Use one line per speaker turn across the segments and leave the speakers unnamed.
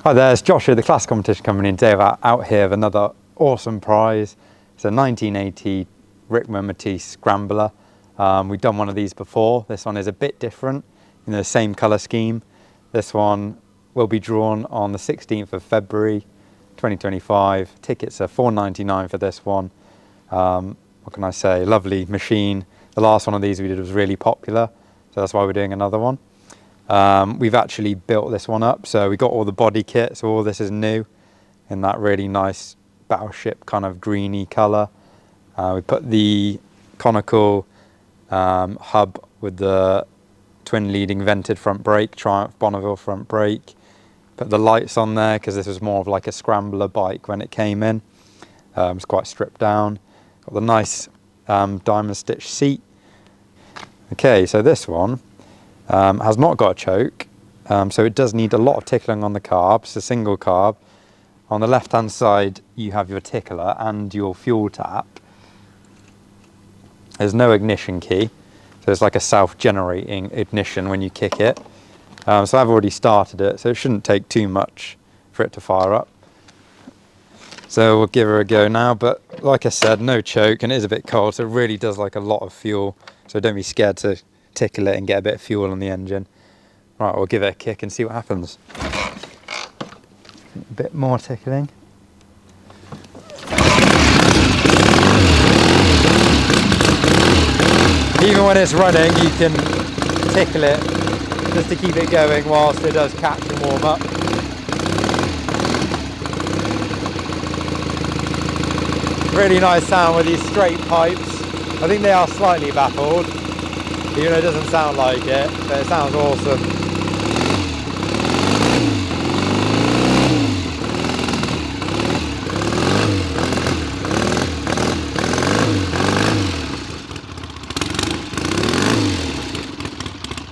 Hi there, it's Joshua, the Class Competition Company, and today we're out here with another awesome prize. It's a 1980 Rickman Metisse Scrambler. We've done one of these before. This one is a bit different, in the same colour scheme. This one will be drawn on the 16th of February 2025. Tickets are $4.99 for this one. What can I say? Lovely machine. The last one of these we did was really popular, so that's why we're doing another one. We've actually built this one up, so we got all the body kit, so all this is new in that really nice battleship kind of greeny colour. We put the conical hub with the twin leading vented front brake, Triumph Bonneville front brake. Put the lights on there because this was more of like a scrambler bike when it came in. It's quite stripped down. Got the nice diamond stitch seat. Okay, so this one has not got a choke, so it does need a lot of tickling on the carb. It's a single carb. On the left hand side you have your tickler and your fuel tap. There's no ignition key, so it's like a self-generating ignition when you kick it. So I've already started it, so it shouldn't take too much for it to fire up. So we'll give her a go now, but like I said, no choke, and it is a bit cold, so it really does like a lot of fuel, so don't be scared to tickle it and get a bit of fuel on the engine. Right, we'll give it a kick and see what happens. A bit more tickling. Even when it's running, you can tickle it just to keep it going whilst it does catch and warm up. Really nice sound with these straight pipes. I think they are slightly baffled, even though it doesn't sound like it, but it sounds awesome.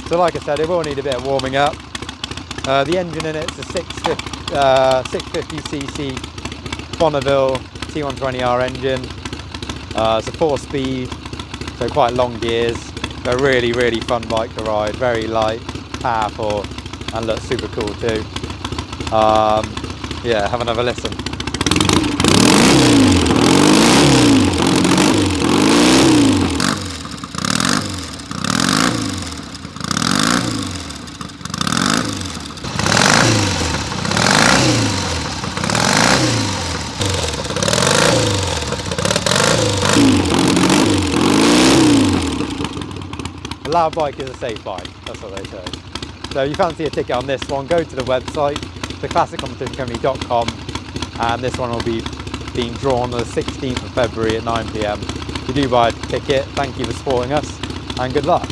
So like I said, it will need a bit of warming up. The engine in it's a 650cc Bonneville T120R engine. It's a 4-speed, so quite long gears. A really, really fun bike to ride. Very light, powerful, and looks super cool too. Yeah, have another listen. A loud bike is a safe bike, that's what they say. So if you fancy a ticket on this one, go to the website, theclassiccompetitioncompany.com, and this one will be being drawn on the 16th of February at 9 PM. If you do buy a ticket, thank you for supporting us, and good luck.